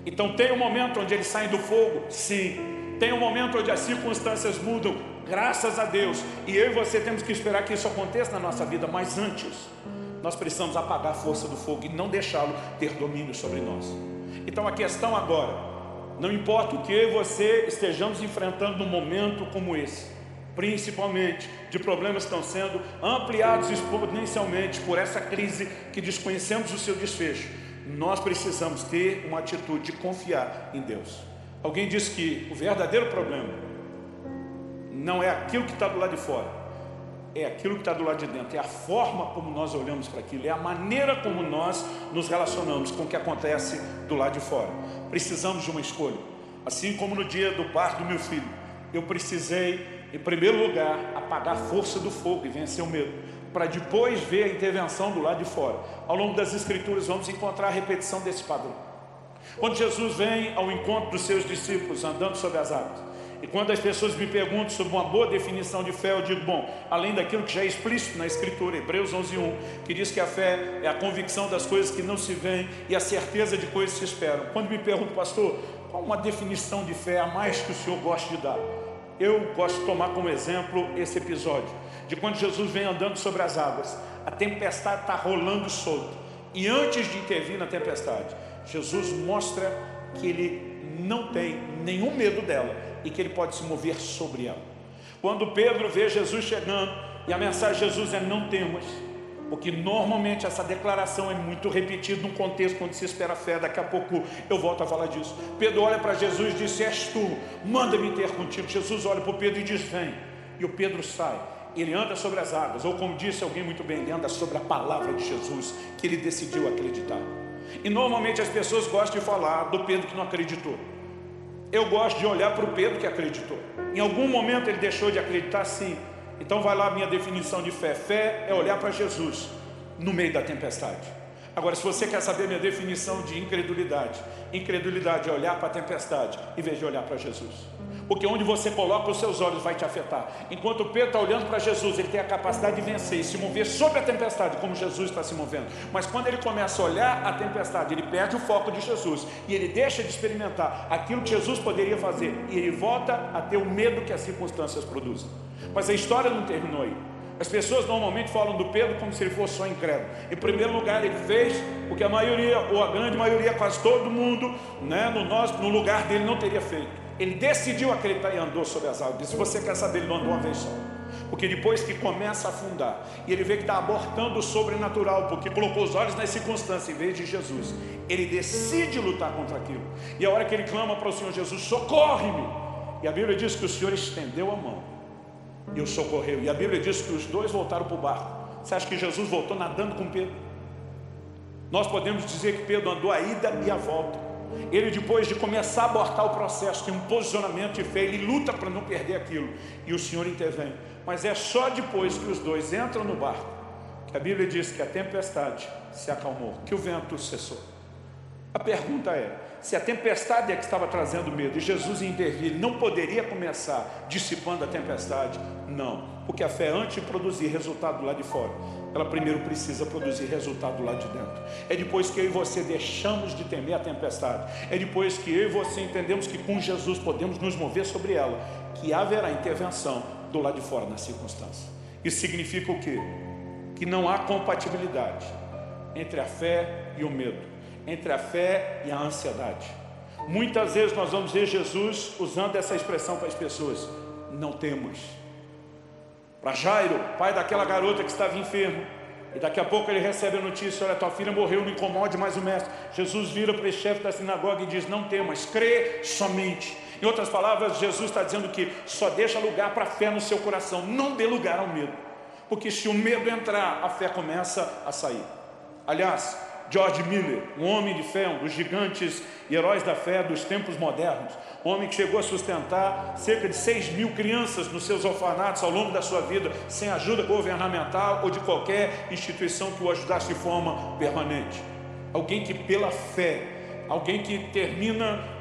Então tem um momento onde eles saem do fogo, sim. Tem um momento onde as circunstâncias mudam, graças a Deus. E eu e você temos que esperar que isso aconteça na nossa vida, mas antes nós precisamos apagar a força do fogo e não deixá-lo ter domínio sobre nós. Então a questão agora, não importa o que eu e você estejamos enfrentando num momento como esse, principalmente de problemas que estão sendo ampliados exponencialmente por essa crise que desconhecemos o seu desfecho, nós precisamos ter uma atitude de confiar em Deus. Alguém disse que o verdadeiro problema não é aquilo que está do lado de fora, é aquilo que está do lado de dentro, é a forma como nós olhamos para aquilo, é a maneira como nós nos relacionamos com o que acontece do lado de fora. Precisamos de uma escolha. Assim como no dia do parto do meu filho, eu precisei, em primeiro lugar, apagar a força do fogo e vencer o medo, para depois ver a intervenção do lado de fora. Ao longo das Escrituras vamos encontrar a repetição desse padrão. Quando Jesus vem ao encontro dos seus discípulos andando sobre as águas, e quando as pessoas me perguntam sobre uma boa definição de fé, eu digo, bom, além daquilo que já é explícito na Escritura, Hebreus 11:1, que diz que a fé é a convicção das coisas que não se veem e a certeza de coisas que se esperam. Quando me perguntam, pastor, qual uma definição de fé a mais que o senhor gosta de dar? Eu gosto de tomar como exemplo esse episódio, de quando Jesus vem andando sobre as águas, a tempestade está rolando solto, e antes de intervir na tempestade, Jesus mostra que ele não tem nenhum medo dela, e que ele pode se mover sobre ela. Quando Pedro vê Jesus chegando, e a mensagem de Jesus é: não temas, porque normalmente essa declaração é muito repetida num contexto onde se espera fé. Daqui a pouco eu volto a falar disso. Pedro olha para Jesus e diz: és tu, manda-me ter contigo. Jesus olha para o Pedro e diz: vem. E o Pedro sai, ele anda sobre as águas, ou como disse alguém muito bem, ele anda sobre a palavra de Jesus, que ele decidiu acreditar. E normalmente as pessoas gostam de falar do Pedro que não acreditou. Eu gosto de olhar para o Pedro que acreditou. Em algum momento ele deixou de acreditar, sim. Então vai lá a minha definição de fé. Fé é olhar para Jesus no meio da tempestade. Agora, se você quer saber minha definição de incredulidade, incredulidade é olhar para a tempestade em vez de olhar para Jesus. Porque onde você coloca os seus olhos vai te afetar. Enquanto Pedro está olhando para Jesus, ele tem a capacidade de vencer e se mover sobre a tempestade, como Jesus está se movendo. Mas quando ele começa a olhar a tempestade, ele perde o foco de Jesus e ele deixa de experimentar aquilo que Jesus poderia fazer, e ele volta a ter o medo que as circunstâncias produzem. Mas a história não terminou aí. As pessoas normalmente falam do Pedro como se ele fosse só incrédulo. Em primeiro lugar, ele fez o que a maioria, ou a grande maioria, quase todo mundo, no lugar dele não teria feito. Ele decidiu acreditar e andou sobre as águas. Se você quer saber, ele não andou uma vez só. Porque depois que começa a afundar, e ele vê que está abortando o sobrenatural, porque colocou os olhos nas circunstâncias em vez de Jesus, ele decide lutar contra aquilo. E a hora que ele clama para o Senhor Jesus: socorre-me! E a Bíblia diz que o Senhor estendeu a mão e o socorreu. E a Bíblia diz que os dois voltaram para o barco. Você acha que Jesus voltou nadando com Pedro? Nós podemos dizer que Pedro andou a ida e a volta. Ele, depois de começar a abortar o processo, tem um posicionamento de fé, ele luta para não perder aquilo, e o Senhor intervém. Mas é só depois que os dois entram no barco que a Bíblia diz que a tempestade se acalmou, que o vento cessou. A pergunta é: se a tempestade é que estava trazendo medo e Jesus ia intervir, ele não poderia começar dissipando a tempestade? Não. Porque a fé, antes de produzir resultado do lado de fora, ela primeiro precisa produzir resultado do lado de dentro. É depois que eu e você deixamos de temer a tempestade, é depois que eu e você entendemos que com Jesus podemos nos mover sobre ela, que haverá intervenção do lado de fora na circunstância. Isso significa o quê? Que não há compatibilidade entre a fé e o medo, entre a fé e a ansiedade. Muitas vezes nós vamos ver Jesus usando essa expressão para as pessoas: não temos. Para Jairo, pai daquela garota que estava enfermo, e daqui a pouco ele recebe a notícia: olha, tua filha morreu, não incomode mais o mestre. Jesus vira para o chefe da sinagoga e diz: não temas, crê somente. Em outras palavras, Jesus está dizendo que só deixa lugar para a fé no seu coração, não dê lugar ao medo, porque se o medo entrar, a fé começa a sair. Aliás, George Miller, um homem de fé, um dos gigantes e heróis da fé dos tempos modernos, um homem que chegou a sustentar cerca de 6.000 crianças nos seus orfanatos ao longo da sua vida, sem ajuda governamental ou de qualquer instituição que o ajudasse de forma permanente. Alguém que pela fé, alguém que termina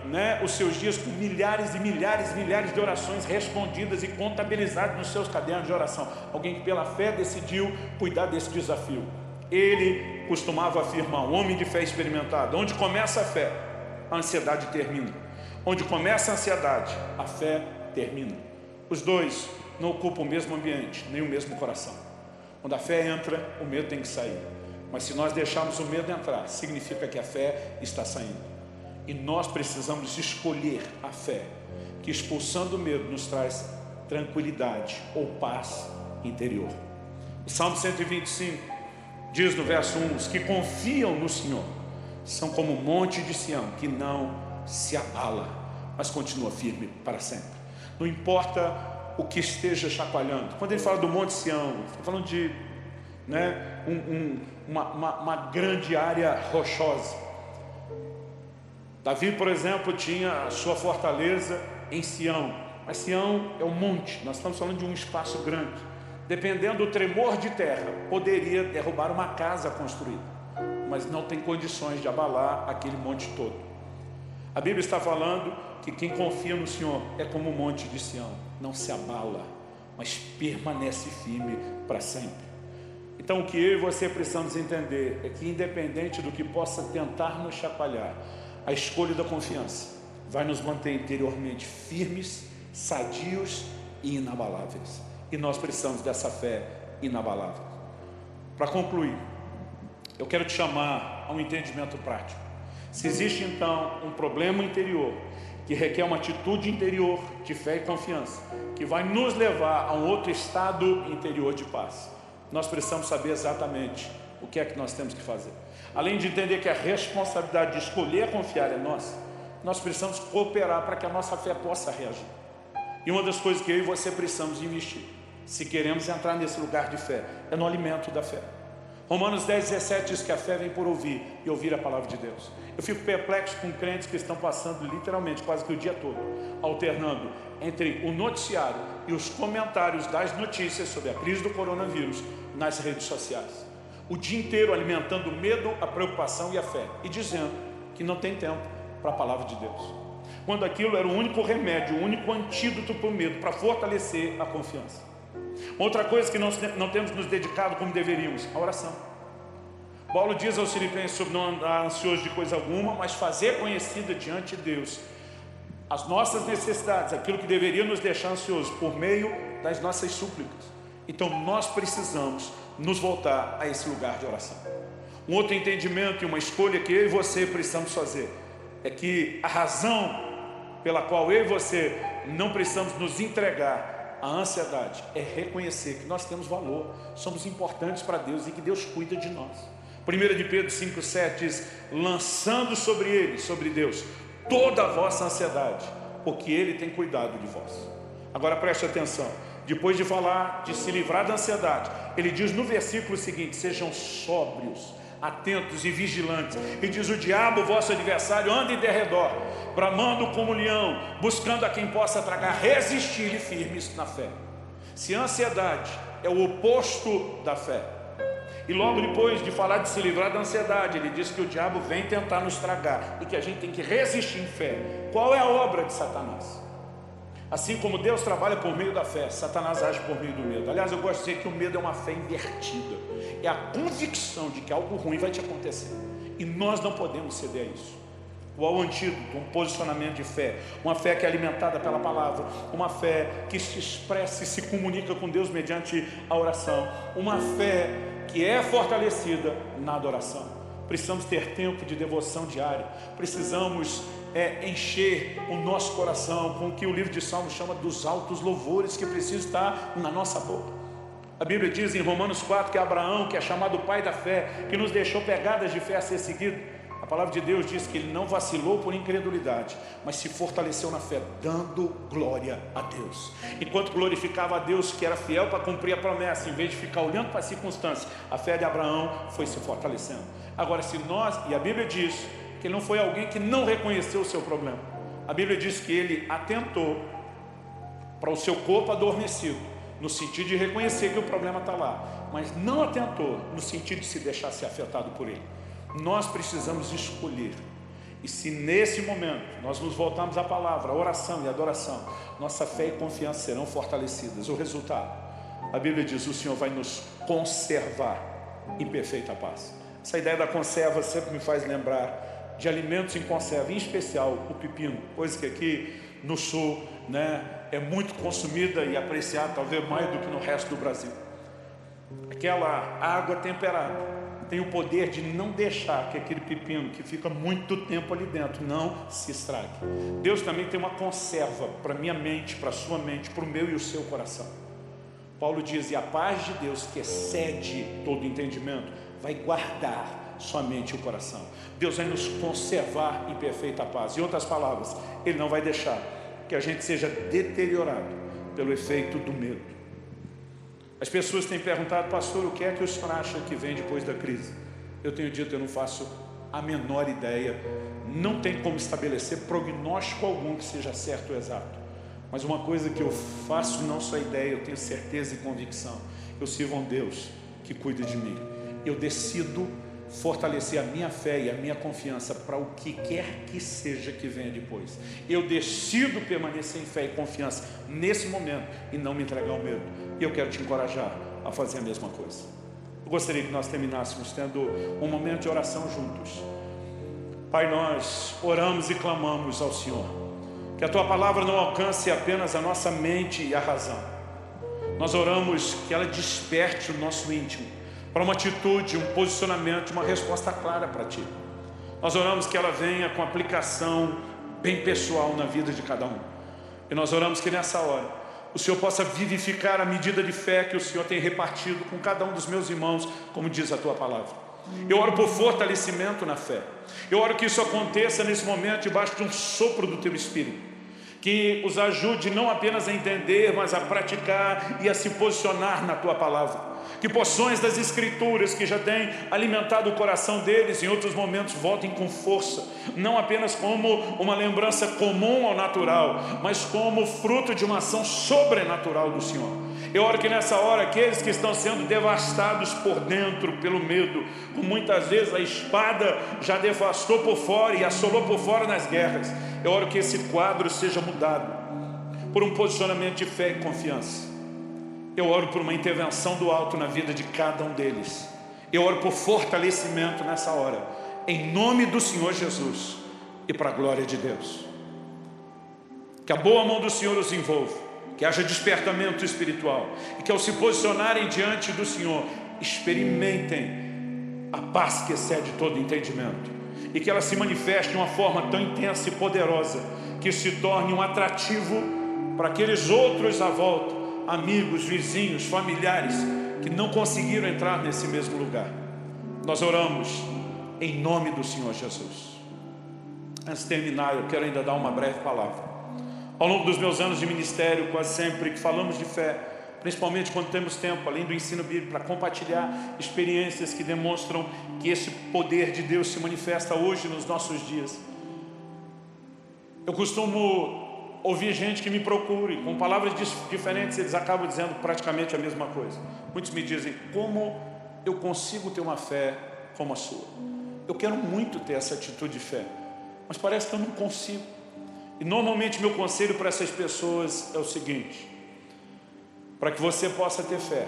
os seus dias com milhares e milhares e milhares de orações respondidas e contabilizadas nos seus cadernos de oração. Alguém que pela fé decidiu cuidar desse desafio. Ele costumava afirmar, um homem de fé experimentado: onde começa a fé, a ansiedade termina. Onde começa a ansiedade, a fé termina. Os dois não ocupam o mesmo ambiente, nem o mesmo coração. Quando a fé entra, o medo tem que sair. Mas se nós deixarmos o medo entrar, significa que a fé está saindo. E nós precisamos escolher a fé, que expulsando o medo nos traz tranquilidade ou paz interior. O Salmo 125 diz no verso 1: os que confiam no Senhor são como o monte de Sião, que não se abala, mas continua firme para sempre. Não importa o que esteja chacoalhando. Quando ele fala do monte Sião, está falando de uma grande área rochosa. Davi, por exemplo, tinha a sua fortaleza em Sião, mas Sião é um monte, nós estamos falando de um espaço grande. Dependendo do tremor de terra, poderia derrubar uma casa construída, mas não tem condições de abalar aquele monte todo. A Bíblia está falando que quem confia no Senhor é como o monte de Sião, não se abala, mas permanece firme para sempre. Então o que eu e você precisamos entender é que, independente do que possa tentar nos chacoalhar, a escolha da confiança vai nos manter interiormente firmes, sadios e inabaláveis. E nós precisamos dessa fé inabalável. Para concluir, eu quero te chamar a um entendimento prático. Se existe então um problema interior que requer uma atitude interior de fé e confiança, que vai nos levar a um outro estado interior de paz, nós precisamos saber exatamente o que é que nós temos que fazer. Além de entender que a responsabilidade de escolher confiar é nossa, nós precisamos cooperar para que a nossa fé possa reagir. E uma das coisas que eu e você precisamos investir, se queremos entrar nesse lugar de fé, é no alimento da fé. Romanos 10:17 diz que a fé vem por ouvir e ouvir a palavra de Deus. Eu fico perplexo com crentes que estão passando literalmente quase que o dia todo alternando entre o noticiário e os comentários das notícias sobre a crise do coronavírus nas redes sociais. O dia inteiro alimentando o medo, a preocupação e a fé, e dizendo que não tem tempo para a palavra de Deus, quando aquilo era o único remédio, o único antídoto para o medo, para fortalecer a confiança. Outra coisa que nós não temos nos dedicado como deveríamos: a oração. Paulo diz aos Filipenses sobre não andar ansioso de coisa alguma, mas fazer conhecida diante de Deus as nossas necessidades, aquilo que deveria nos deixar ansiosos, por meio das nossas súplicas. Então nós precisamos nos voltar a esse lugar de oração. Um outro entendimento e uma escolha que eu e você precisamos fazer é que a razão pela qual eu e você não precisamos nos entregar à ansiedade é reconhecer que nós temos valor, somos importantes para Deus e que Deus cuida de nós. 1 de Pedro 5,7 diz: lançando sobre Ele, sobre Deus, toda a vossa ansiedade, porque Ele tem cuidado de vós. Agora preste atenção, depois de falar de se livrar da ansiedade, ele diz no versículo seguinte: sejam sóbrios, atentos e vigilantes. E diz: o diabo, vosso adversário, anda em derredor, bramando como leão, buscando a quem possa tragar. Resistir-lhe firmes na fé. Se a ansiedade é o oposto da fé, e logo depois de falar de se livrar da ansiedade, ele diz que o diabo vem tentar nos tragar e que a gente tem que resistir em fé. Qual é a obra de Satanás? Assim como Deus trabalha por meio da fé, Satanás age por meio do medo. Aliás, eu gosto de dizer que o medo é uma fé invertida. É a convicção de que algo ruim vai te acontecer. E nós não podemos ceder a isso. Qual o antídoto? Um posicionamento de fé. Uma fé que é alimentada pela palavra. Uma fé que se expressa e se comunica com Deus mediante a oração. Uma fé que é fortalecida na adoração. Precisamos ter tempo de devoção diária. Precisamos encher o nosso coração com o que o livro de Salmos chama dos altos louvores que precisam estar na nossa boca. A Bíblia diz em Romanos 4 que Abraão, que é chamado pai da fé, que nos deixou pegadas de fé a ser seguido, a palavra de Deus diz que ele não vacilou por incredulidade, mas se fortaleceu na fé, dando glória a Deus. Enquanto glorificava a Deus, que era fiel para cumprir a promessa, em vez de ficar olhando para as circunstâncias, a fé de Abraão foi se fortalecendo. Agora, se nós, e a Bíblia diz que ele não foi alguém que não reconheceu o seu problema. A Bíblia diz que ele atentou para o seu corpo adormecido, no sentido de reconhecer que o problema está lá, mas não atentou no sentido de se deixar ser afetado por ele. Nós precisamos escolher. E se nesse momento nós nos voltarmos à palavra, a oração e a adoração, nossa fé e confiança serão fortalecidas. O resultado, a Bíblia diz, o Senhor vai nos conservar em perfeita paz. Essa ideia da conserva sempre me faz lembrar de alimentos em conserva, em especial o pepino, coisa que aqui no sul, é muito consumida e apreciada, talvez mais do que no resto do Brasil. Aquela água temperada tem o poder de não deixar que aquele pepino que fica muito tempo ali dentro não se estrague. Deus também tem uma conserva para a minha mente, para a sua mente, para o meu e o seu coração. Paulo diz, e a paz de Deus que excede todo entendimento vai guardar sua mente e o coração. Deus vai nos conservar em perfeita paz. Em outras palavras, Ele não vai deixar que a gente seja deteriorado pelo efeito do medo. As pessoas têm perguntado, pastor, o que é que o senhor acha que vem depois da crise? Eu tenho dito, eu não faço a menor ideia. Não tem como estabelecer prognóstico algum que seja certo ou exato. Mas uma coisa que eu faço não só ideia, eu tenho certeza e convicção. Eu sirvo a um Deus que cuida de mim. Eu decido fortalecer a minha fé e a minha confiança para o que quer que seja que venha depois. Eu decido permanecer em fé e confiança nesse momento e não me entregar ao medo. E eu quero te encorajar a fazer a mesma coisa. Eu gostaria que nós terminássemos tendo um momento de oração juntos. Pai, nós oramos e clamamos ao Senhor, que a Tua palavra não alcance apenas a nossa mente e a razão. Nós oramos que ela desperte o nosso íntimo para uma atitude, um posicionamento, uma resposta clara para Ti. Nós oramos que ela venha com aplicação bem pessoal na vida de cada um. E nós oramos que nessa hora o Senhor possa vivificar a medida de fé que o Senhor tem repartido com cada um dos meus irmãos, como diz a Tua palavra. Eu oro por fortalecimento na fé. Eu oro que isso aconteça nesse momento debaixo de um sopro do Teu Espírito, que os ajude não apenas a entender, mas a praticar e a se posicionar na Tua palavra. Que porções das Escrituras que já têm alimentado o coração deles em outros momentos voltem com força, não apenas como uma lembrança comum ao natural, mas como fruto de uma ação sobrenatural do Senhor. Eu oro que nessa hora aqueles que estão sendo devastados por dentro pelo medo, como muitas vezes a espada já devastou por fora e assolou por fora nas guerras, eu oro que esse quadro seja mudado por um posicionamento de fé e confiança. Eu oro por uma intervenção do alto na vida de cada um deles. Eu oro por fortalecimento nessa hora, em nome do Senhor Jesus e para a glória de Deus. Que a boa mão do Senhor os envolva, que haja despertamento espiritual e que ao se posicionarem diante do Senhor, experimentem a paz que excede todo entendimento e que ela se manifeste de uma forma tão intensa e poderosa que se torne um atrativo para aqueles outros à volta, amigos, vizinhos, familiares que não conseguiram entrar nesse mesmo lugar. Nós oramos em nome do Senhor Jesus. Antes de terminar, eu quero ainda dar uma breve palavra. Ao longo dos meus anos de ministério, quase sempre que falamos de fé, principalmente quando temos tempo, além do ensino bíblico, para compartilhar experiências que demonstram que esse poder de Deus se manifesta hoje nos nossos dias, eu costumo ouvir gente que me procure, com palavras diferentes, eles acabam dizendo praticamente a mesma coisa. Muitos me dizem, como eu consigo ter uma fé como a sua? Eu quero muito ter essa atitude de fé, mas parece que eu não consigo. E normalmente meu conselho para essas pessoas é o seguinte: para que você possa ter fé,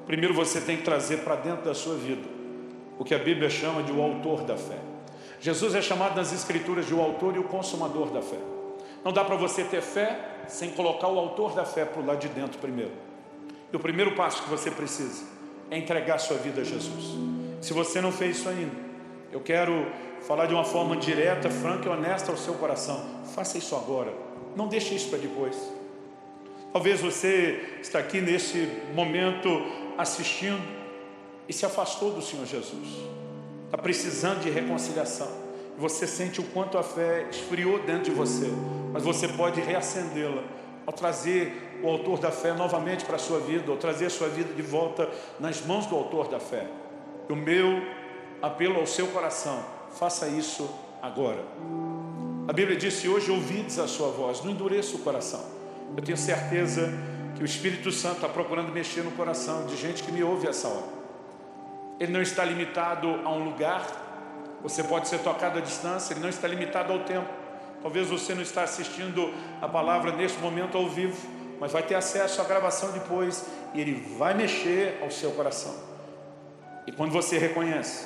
primeiro você tem que trazer para dentro da sua vida o que a Bíblia chama de o autor da fé. Jesus é chamado nas Escrituras de o autor e o consumador da fé. Não dá para você ter fé sem colocar o autor da fé para o lado de dentro primeiro. E o primeiro passo que você precisa é entregar sua vida a Jesus. Se você não fez isso ainda, eu quero falar de uma forma direta, franca e honesta ao seu coração. Faça isso agora, não deixe isso para depois. Talvez você está aqui nesse momento assistindo e se afastou do Senhor Jesus, está precisando de reconciliação, e você sente o quanto a fé esfriou dentro de você, mas você pode reacendê-la ao trazer o autor da fé novamente para a sua vida, ou trazer a sua vida de volta nas mãos do autor da fé. O meu apelo ao seu coração: faça isso agora. A Bíblia diz: se hoje ouvides a sua voz, não endureça o coração. Eu tenho certeza que o Espírito Santo está procurando mexer no coração de gente que me ouve essa hora. Ele não está limitado a um lugar, você pode ser tocado à distância, ele não está limitado ao tempo. Talvez você não está assistindo a palavra neste momento ao vivo, mas vai ter acesso à gravação depois, e ele vai mexer ao seu coração. E quando você reconhece,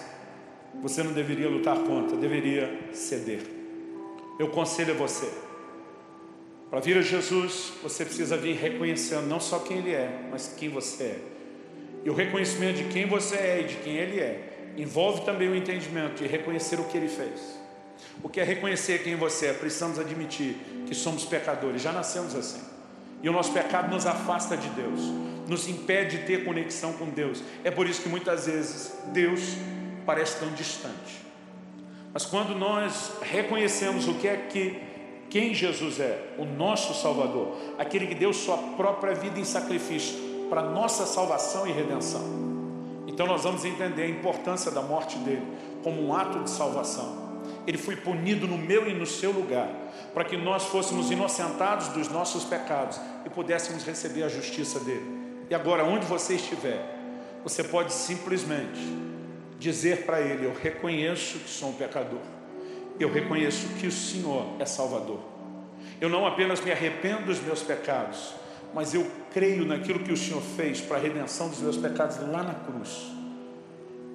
você não deveria lutar contra, deveria ceder. Eu aconselho a você: para vir a Jesus, você precisa vir reconhecendo não só quem Ele é, mas quem você é. E o reconhecimento de quem você é e de quem Ele é envolve também o entendimento de reconhecer o que Ele fez. O que é reconhecer quem você é? Precisamos admitir que somos pecadores, já nascemos assim. E o nosso pecado nos afasta de Deus, nos impede de ter conexão com Deus. É por isso que muitas vezes Deus parece tão distante. Mas quando nós reconhecemos o que é quem Jesus é, o nosso Salvador, aquele que deu sua própria vida em sacrifício para nossa salvação e redenção, então nós vamos entender a importância da morte dele como um ato de salvação. Ele foi punido no meu e no seu lugar, para que nós fôssemos inocentados dos nossos pecados e pudéssemos receber a justiça dele. E agora, onde você estiver, você pode simplesmente dizer para ele: eu reconheço que sou um pecador, eu reconheço que o Senhor é Salvador. Eu não apenas me arrependo dos meus pecados, mas eu creio naquilo que o Senhor fez para a redenção dos meus pecados lá na cruz,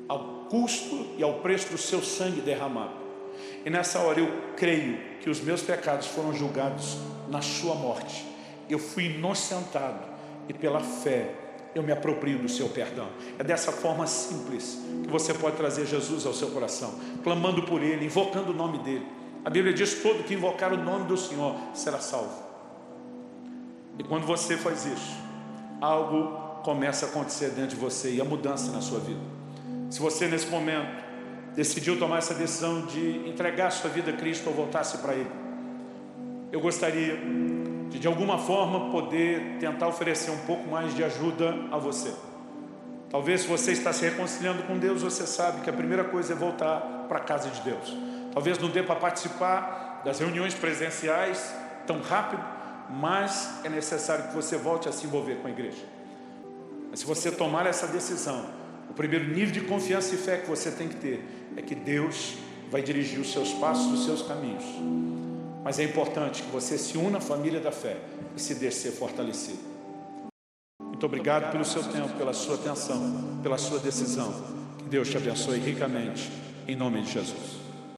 ao custo e ao preço do seu sangue derramado. E nessa hora eu creio que os meus pecados foram julgados na sua morte. Eu fui inocentado e pela fé eu me aproprio do seu perdão. É dessa forma simples que você pode trazer Jesus ao seu coração, clamando por Ele, invocando o nome dEle. A Bíblia diz: todo que invocar o nome do Senhor será salvo. E quando você faz isso, algo começa a acontecer dentro de você, e a mudança na sua vida. Se você nesse momento decidiu tomar essa decisão de entregar sua vida a Cristo ou voltar-se para Ele, eu gostaria de alguma forma poder tentar oferecer um pouco mais de ajuda a você. Talvez, se você está se reconciliando com Deus, você sabe que a primeira coisa é voltar para a casa de Deus. Talvez não dê para participar das reuniões presenciais tão rápido, mas é necessário que você volte a se envolver com a igreja. Mas se você tomar essa decisão, o primeiro nível de confiança e fé que você tem que ter é que Deus vai dirigir os seus passos, os seus caminhos. Mas é importante que você se una à família da fé e se deixe ser fortalecido. Muito obrigado pelo seu tempo, pela sua atenção, pela sua decisão. Que Deus te abençoe ricamente, em nome de Jesus.